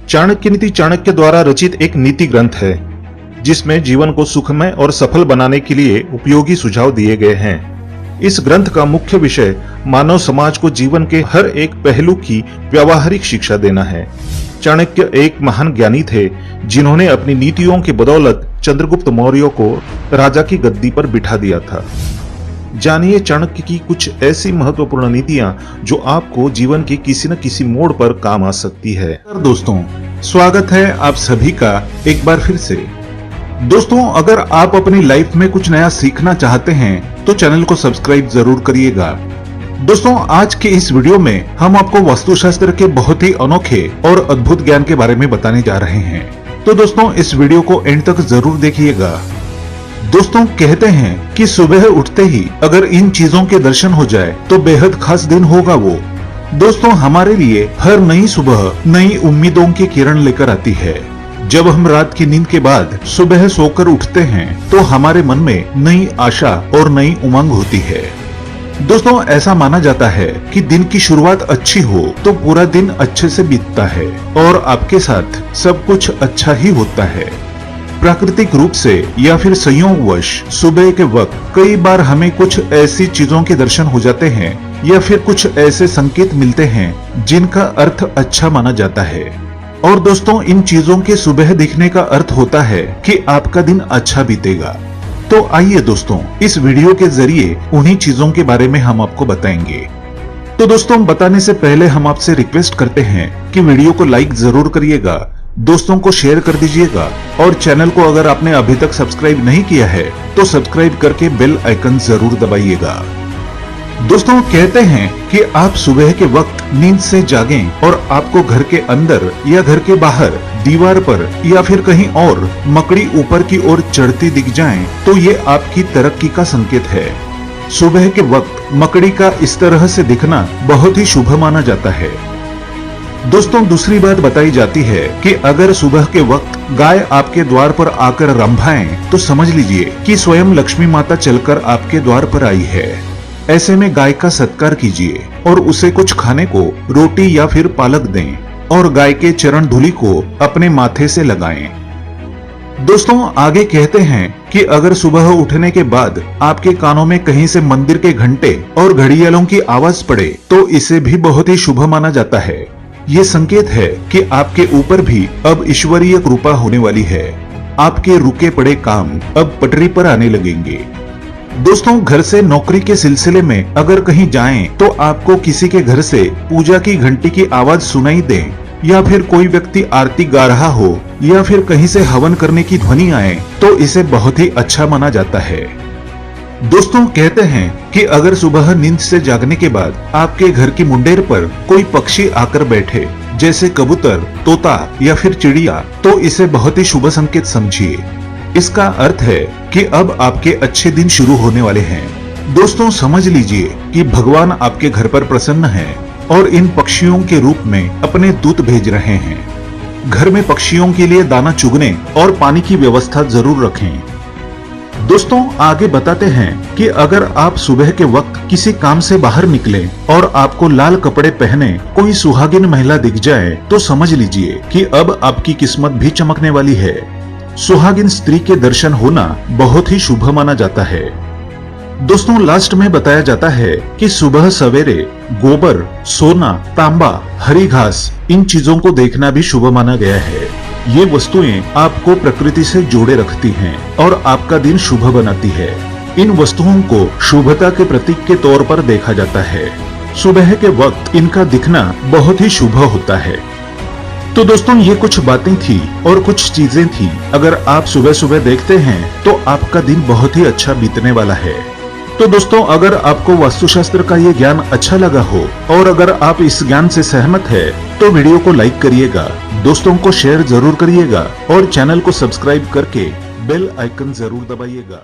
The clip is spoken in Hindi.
चाणक्य नीति चाणक्य द्वारा रचित एक नीति ग्रंथ है जिसमें जीवन को सुखमय और सफल बनाने के लिए उपयोगी सुझाव दिए गए हैं। इस ग्रंथ का मुख्य विषय मानव समाज को जीवन के हर एक पहलू की व्यावहारिक शिक्षा देना है। चाणक्य एक महान ज्ञानी थे जिन्होंने अपनी नीतियों की बदौलत चंद्रगुप्त मौर्य को राजा की गद्दी पर बिठा दिया था। जानिए चाणक्य की कुछ ऐसी महत्वपूर्ण नीतियां जो आपको जीवन के किसी न किसी मोड़ पर काम आ सकती है। दोस्तों, स्वागत है आप सभी का एक बार फिर से। दोस्तों, अगर आप अपनी लाइफ में कुछ नया सीखना चाहते हैं तो चैनल को सब्सक्राइब जरूर करिएगा। दोस्तों, आज के इस वीडियो में हम आपको वास्तुशास्त्र के बहुत ही अनोखे और अद्भुत ज्ञान के बारे में बताने जा रहे हैं। तो दोस्तों, इस वीडियो को एंड तक जरूर देखिएगा। दोस्तों, कहते हैं कि सुबह उठते ही अगर इन चीजों के दर्शन हो जाए तो बेहद खास दिन होगा वो। दोस्तों, हमारे लिए हर नई सुबह नई उम्मीदों की किरण लेकर आती है। जब हम रात की नींद के बाद सुबह सोकर उठते हैं तो हमारे मन में नई आशा और नई उमंग होती है। दोस्तों, ऐसा माना जाता है कि दिन की शुरुआत अच्छी हो तो पूरा दिन अच्छे से बीतता है और आपके साथ सब कुछ अच्छा ही होता है। प्राकृतिक रूप से या फिर संयोगवश सुबह के वक्त कई बार हमें कुछ ऐसी चीजों के दर्शन हो जाते हैं या फिर कुछ ऐसे संकेत मिलते हैं जिनका अर्थ अच्छा माना जाता है। और दोस्तों, इन चीजों के सुबह दिखने का अर्थ होता है कि आपका दिन अच्छा बीतेगा। तो आइए दोस्तों, इस वीडियो के जरिए उन्हीं चीजों के बारे में हम आपको बताएंगे। तो दोस्तों, बताने से पहले हम आपसे रिक्वेस्ट करते हैं कि वीडियो को लाइक जरूर करिएगा, दोस्तों को शेयर कर दीजिएगा और चैनल को अगर आपने अभी तक सब्सक्राइब नहीं किया है तो सब्सक्राइब करके बेल आइकन जरूर दबाइएगा। दोस्तों, कहते हैं कि आप सुबह के वक्त नींद से जागें और आपको घर के अंदर या घर के बाहर दीवार पर या फिर कहीं और मकड़ी ऊपर की ओर चढ़ती दिख जाए तो ये आपकी तरक्की का संकेत है। सुबह के वक्त मकड़ी का इस तरह से दिखना बहुत ही शुभ माना जाता है। दोस्तों, दूसरी बात बताई जाती है कि अगर सुबह के वक्त गाय आपके द्वार पर आकर रंभाएं तो समझ लीजिए कि स्वयं लक्ष्मी माता चलकर आपके द्वार पर आई है। ऐसे में गाय का सत्कार कीजिए और उसे कुछ खाने को रोटी या फिर पालक दें और गाय के चरण धूलि को अपने माथे से लगाएं। दोस्तों, आगे कहते हैं कि अगर सुबह उठने के बाद आपके कानों में कहीं से मंदिर के घंटे और घड़ियालों की आवाज पड़े तो इसे भी बहुत ही शुभ माना जाता है। ये संकेत है कि आपके ऊपर भी अब ईश्वरीय कृपा होने वाली है। आपके रुके पड़े काम अब पटरी पर आने लगेंगे। दोस्तों, घर से नौकरी के सिलसिले में अगर कहीं जाएं तो आपको किसी के घर से पूजा की घंटी की आवाज सुनाई दे या फिर कोई व्यक्ति आरती गा रहा हो या फिर कहीं से हवन करने की ध्वनि आए तो इसे बहुत ही अच्छा माना जाता है। दोस्तों, कहते हैं कि अगर सुबह नींद से जागने के बाद आपके घर की मुंडेर पर कोई पक्षी आकर बैठे जैसे कबूतर, तोता या फिर चिड़िया तो इसे बहुत ही शुभ संकेत समझिए। इसका अर्थ है कि अब आपके अच्छे दिन शुरू होने वाले हैं। दोस्तों, समझ लीजिए कि भगवान आपके घर पर प्रसन्न है और इन पक्षियों के रूप में अपने दूत भेज रहे हैं। घर में पक्षियों के लिए दाना चुगने और पानी की व्यवस्था जरूर रखें। दोस्तों, आगे बताते हैं कि अगर आप सुबह के वक्त किसी काम से बाहर निकले और आपको लाल कपड़े पहने कोई सुहागिन महिला दिख जाए तो समझ लीजिए कि अब आपकी किस्मत भी चमकने वाली है। सुहागिन स्त्री के दर्शन होना बहुत ही शुभ माना जाता है। दोस्तों, लास्ट में बताया जाता है कि सुबह सवेरे गोबर, सोना, तांबा, हरी घास इन चीजों को देखना भी शुभ माना गया है। ये वस्तुएं आपको प्रकृति से जोड़े रखती हैं और आपका दिन शुभ बनाती है। इन वस्तुओं को शुभता के प्रतीक के तौर पर देखा जाता है। सुबह के वक्त इनका दिखना बहुत ही शुभ होता है। तो दोस्तों, ये कुछ बातें थी और कुछ चीजें थी। अगर आप सुबह सुबह देखते हैं तो आपका दिन बहुत ही अच्छा बीतने वाला है। तो दोस्तों, अगर आपको वास्तुशास्त्र का ये ज्ञान अच्छा लगा हो और अगर आप इस ज्ञान से सहमत है तो वीडियो को लाइक करिएगा, दोस्तों को शेयर जरूर करिएगा और चैनल को सब्सक्राइब करके बेल आइकन जरूर दबाइएगा।